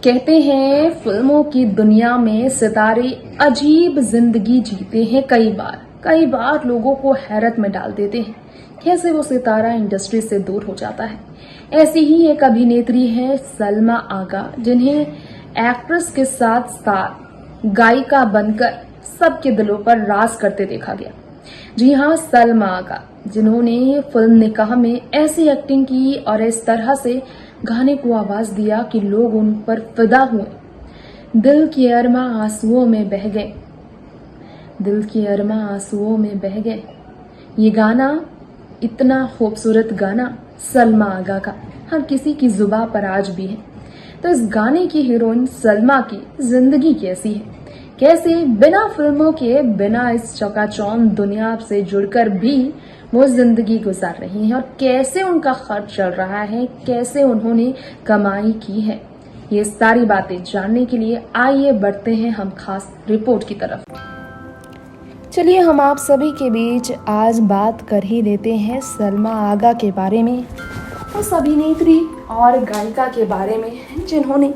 कहते हैं फिल्मों की दुनिया में सितारे अजीब जिंदगी जीते हैं। कई बार लोगों को हैरत में डाल देते हैं कैसे वो सितारा इंडस्ट्री से दूर हो जाता है। ऐसी ही एक अभिनेत्री है सलमा आगा, जिन्हें एक्ट्रेस के साथ साथ गायिका बनकर सबके दिलों पर राज करते देखा गया। जी हाँ, सलमा आगा, जिन्होंने फिल्म निकाह में ऐसी एक्टिंग की और इस तरह से गाने को आवाज दिया कि लोग उन पर फिदा हुए। दिल की अरमा आंसुओं में बह गए, दिल की अरमा आंसुओं में बह गए। ये गाना, इतना खूबसूरत गाना सलमा आगा का हर किसी की जुबां पर आज भी है। तो इस गाने की हीरोइन सलमा की जिंदगी कैसी है, कैसे बिना फिल्मों के, बिना इस चकाचौंध दुनिया से जुड़कर भी वो जिंदगी गुजार रही हैं, और कैसे उनका खर्च चल रहा है, कैसे उन्होंने कमाई की है। ये सारी बातें जानने के लिए आइए बढ़ते हैं हम खास रिपोर्ट की तरफ। चलिए हम आप सभी के बीच आज बात कर ही लेते हैं सलमा आगा के बारे में, उस अभिनेत्री और गायिका के बारे में जिन्होंने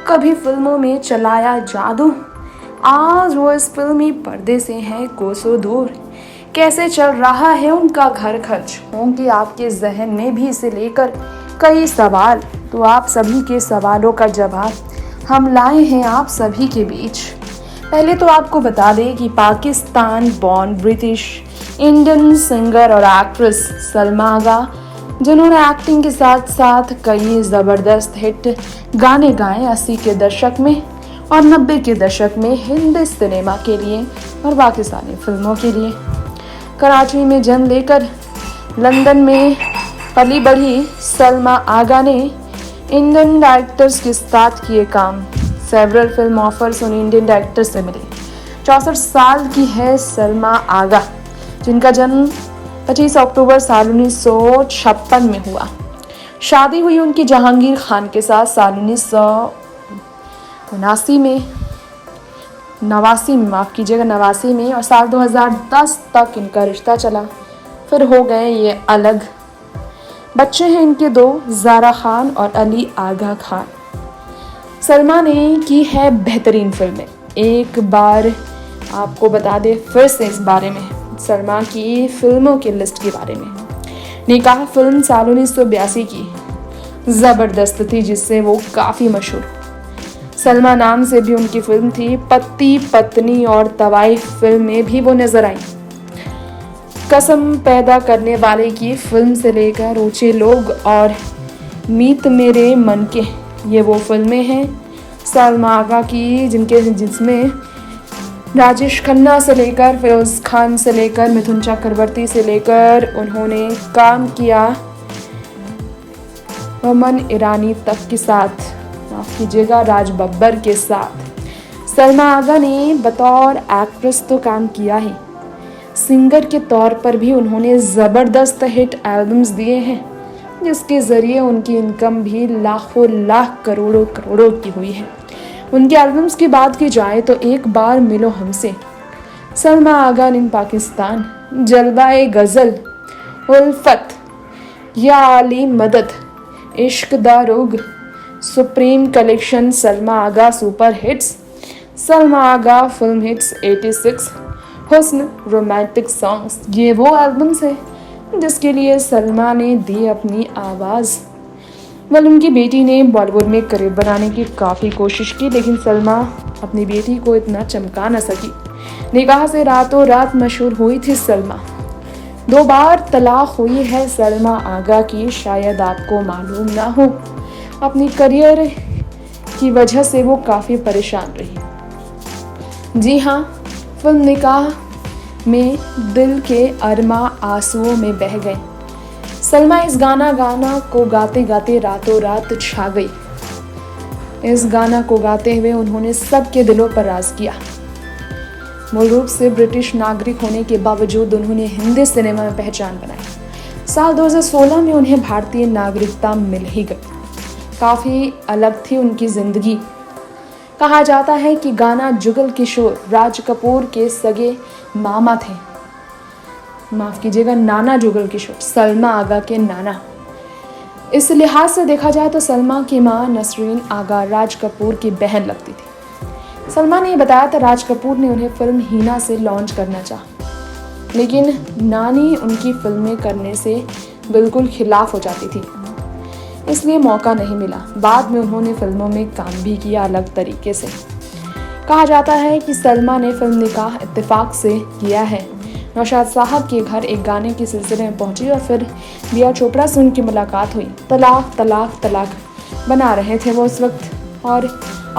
कभी फिल्मों में चलाया जादू। आज वो इस फिल्मी पर्दे से हैं कोसों दूर। कैसे चल रहा है उनका घर खर्च, होंगे आपके जहन में भी इसे लेकर कई सवाल। तो आप सभी के सवालों का जवाब हम लाए हैं आप सभी के बीच। पहले तो आपको बता दें कि Pakistan born British Indian singer और एक्ट्रेस सलमा आगा, जिन्होंने एक्टिंग के साथ साथ कई ज़बरदस्त हिट गाने गाए 80 के दशक में और 90 के दशक में हिंदी सिनेमा के लिए और पाकिस्तानी फिल्मों के लिए। कराची में जन्म लेकर लंदन में पली बढ़ी सलमा आगा ने इंडियन डायरेक्टर्स के साथ किए काम। सेवरल फिल्म ऑफर्स उन्हें इंडियन डायरेक्टर्स से मिले। 64 साल की है सलमा आगा, जिनका जन्म 25 अक्टूबर साल 1956 में हुआ। शादी हुई उनकी जहांगीर खान के साथ साल 1989 में, नवासी में, और साल 2010 तक इनका रिश्ता चला। फिर हो गए ये अलग। बच्चे हैं इनके 2, ज़ारा खान और अली आगा खान। सलमा ने की है बेहतरीन फिल्में। एक बार आपको बता दें फिर से इस बारे में, सलमा की फिल्मों की लिस्ट के बारे में। निकाह फिल्म साल 1982 की ज़बरदस्त थी, जिससे वो काफ़ी मशहूर। सलमा नाम से भी उनकी फिल्म थी। पति पत्नी और तवाई फिल्म में भी वो नजर आई। कसम पैदा करने वाले की फिल्म से लेकर ऊंचे लोग और मीत मेरे मन के, ये वो फिल्में हैं सलमा आगा की जिसमें राजेश खन्ना से लेकर फिरोज खान से लेकर मिथुन चक्रवर्ती से लेकर उन्होंने काम किया अमन ईरानी तक के साथ, माफ कीजिएगा राज बब्बर के साथ। सलमा आगा ने बतौर एक्ट्रेस तो काम किया ही, सिंगर के तौर पर भी उन्होंने ज़बरदस्त हिट एल्बम्स दिए हैं, जिसके ज़रिए उनकी इनकम भी लाखों लाख करोड़ों करोड़ों की हुई है। उनके एल्बम्स की बात की जाए तो एक बार मिलो हमसे, सलमा आगा इन पाकिस्तान, जलवाए गज़ल, उल्फत, या आली मदद, इश्क दा रोग, सुप्रीम कलेक्शन, सलमा आगा सुपर हिट्स, सलमा आगा फिल्म हिट्स 86, हुस्न, रोमांटिक सॉन्ग्स, ये वो एल्बम्स हैं जिसके लिए सलमा ने दी अपनी आवाज़। उनकी बेटी ने बॉलीवुड में करियर बनाने की काफ़ी कोशिश की, लेकिन सलमा अपनी बेटी को इतना चमका न सकी। निकाह से रातों रात मशहूर हुई थी सलमा। 2 बार तलाक हुई है सलमा आगा की, शायद आपको मालूम ना हो। अपनी करियर की वजह से वो काफ़ी परेशान रही। जी हाँ, फिल्म निकाह में दिल के अरमा आंसुओं में बह गए। सलमा इस गाना को गाते गाते रातों रात छा गई। इस गाना को गाते हुए उन्होंने सबके दिलों पर राज किया। मूल रूप से ब्रिटिश नागरिक होने के बावजूद उन्होंने हिंदी सिनेमा में पहचान बनाई। साल 2016 में उन्हें भारतीय नागरिकता मिल ही गई। काफ़ी अलग थी उनकी ज़िंदगी। कहा जाता है कि गाना जुगल किशोर राज कपूर के सगे मामा थे, माफ़ कीजिएगा नाना जुगल किशोर, सलमा आगा के नाना। इस लिहाज से देखा जाए तो सलमा की मां नसरीन आगा राज कपूर की बहन लगती थी। सलमा ने बताया था राज कपूर ने उन्हें फिल्म हीना से लॉन्च करना चाहा, लेकिन नानी उनकी फिल्में करने से बिल्कुल खिलाफ हो जाती थी, इसलिए मौका नहीं मिला। बाद में उन्होंने फिल्मों में काम भी किया अलग तरीके से। कहा जाता है कि सलमा ने फिल्म निकाह इत्तेफाक से किया है। नौशाद साहब के घर एक गाने के सिलसिले में पहुंची और फिर दिया चोपड़ा से उनकी मुलाकात हुई। तलाक तलाक तलाक बना रहे थे वो उस वक्त, और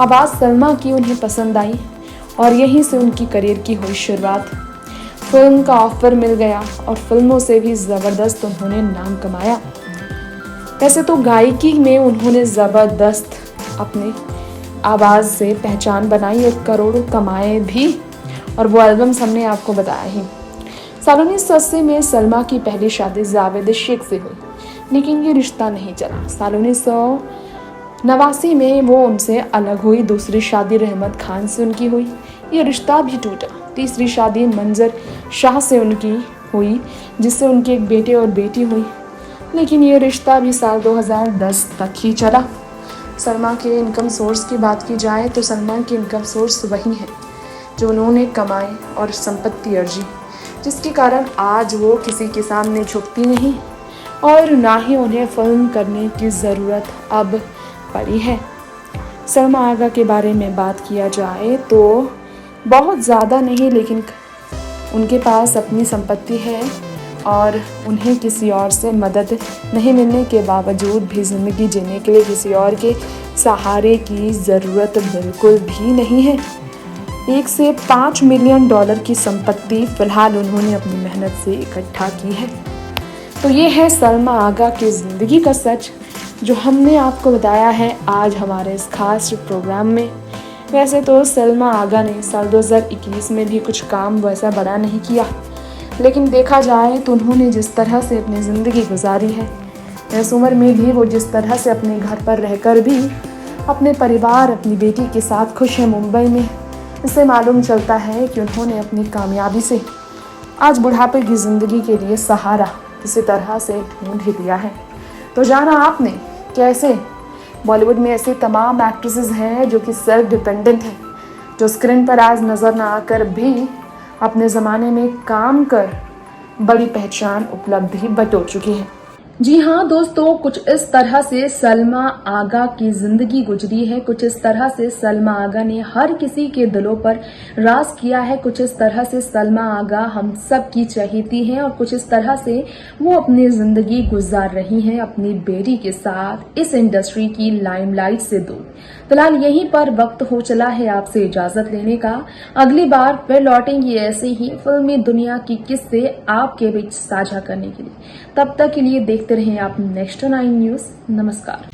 आवाज़ सलमा की उन्हें पसंद आई और यहीं से उनकी करियर की हुई शुरुआत। फिल्म का ऑफर मिल गया और फिल्मों से भी ज़बरदस्त उन्होंने नाम कमाया। वैसे तो गायकी में उन्होंने ज़बरदस्त अपने आवाज़ से पहचान बनाई और करोड़ों कमाए भी, और वो एल्बम्स हमने आपको बताया ही। साल 1980 में सलमा की पहली शादी जावेद शेख से हुई, लेकिन ये रिश्ता नहीं चला। साल 1989 में वो उनसे अलग हुई। दूसरी शादी रहमत खान से उनकी हुई, ये रिश्ता भी टूटा। तीसरी शादी मंजर शाह से उनकी हुई, जिससे उनके एक बेटे और बेटी हुई, लेकिन ये रिश्ता भी साल 2010 तक ही चला। सलमा के इनकम सोर्स की बात की जाए तो सलमा की इनकम सोर्स वही है जो उन्होंने कमाए और संपत्ति अर्जी, जिसके कारण आज वो किसी के सामने झुकती नहीं और ना ही उन्हें फिल्म करने की ज़रूरत अब पड़ी है। सलमा आगा के बारे में बात किया जाए तो बहुत ज़्यादा नहीं, लेकिन उनके पास अपनी संपत्ति है और उन्हें किसी और से मदद नहीं मिलने के बावजूद भी ज़िंदगी जीने के लिए किसी और के सहारे की ज़रूरत बिल्कुल भी नहीं है। 1 से 5 मिलियन डॉलर की संपत्ति फ़िलहाल उन्होंने अपनी मेहनत से इकट्ठा की है। तो ये है सलमा आगा की ज़िंदगी का सच, जो हमने आपको बताया है आज हमारे इस खास प्रोग्राम में। वैसे तो सलमा आगा ने साल 2021 में भी कुछ काम वैसा बड़ा नहीं किया, लेकिन देखा जाए तो उन्होंने जिस तरह से अपनी ज़िंदगी गुजारी है, इस उम्र में भी वो जिस तरह से अपने घर पर रहकर भी अपने परिवार, अपनी बेटी के साथ खुश है मुंबई में, इससे मालूम चलता है कि उन्होंने अपनी कामयाबी से आज बुढ़ापे की ज़िंदगी के लिए सहारा किसी तरह से ढूंढ ही लिया है। तो जाना आपने कैसे बॉलीवुड में ऐसे तमाम एक्ट्रेसेस हैं जो कि सेल्फ डिपेंडेंट हैं, जो स्क्रीन पर आज नज़र ना आकर भी अपने ज़माने में काम कर बड़ी पहचान उपलब्धि बटोर चुकी है। जी हाँ दोस्तों, कुछ इस तरह से सलमा आगा की जिंदगी गुजरी है। कुछ इस तरह से सलमा आगा ने हर किसी के दिलों पर राज किया है। कुछ इस तरह से सलमा आगा हम सब की चहेती हैं और कुछ इस तरह से वो अपनी जिंदगी गुजार रही हैं अपनी बेटी के साथ इस इंडस्ट्री की लाइमलाइट से दूर। फिलहाल यहीं पर वक्त हो चला है आपसे इजाजत लेने का। अगली बार फिर लौटेंगे ऐसे ही फिल्मी दुनिया की किस्से आपके बीच साझा करने के लिए। तब तक के लिए देखते रहें आप नेक्स्ट 9 न्यूज। नमस्कार।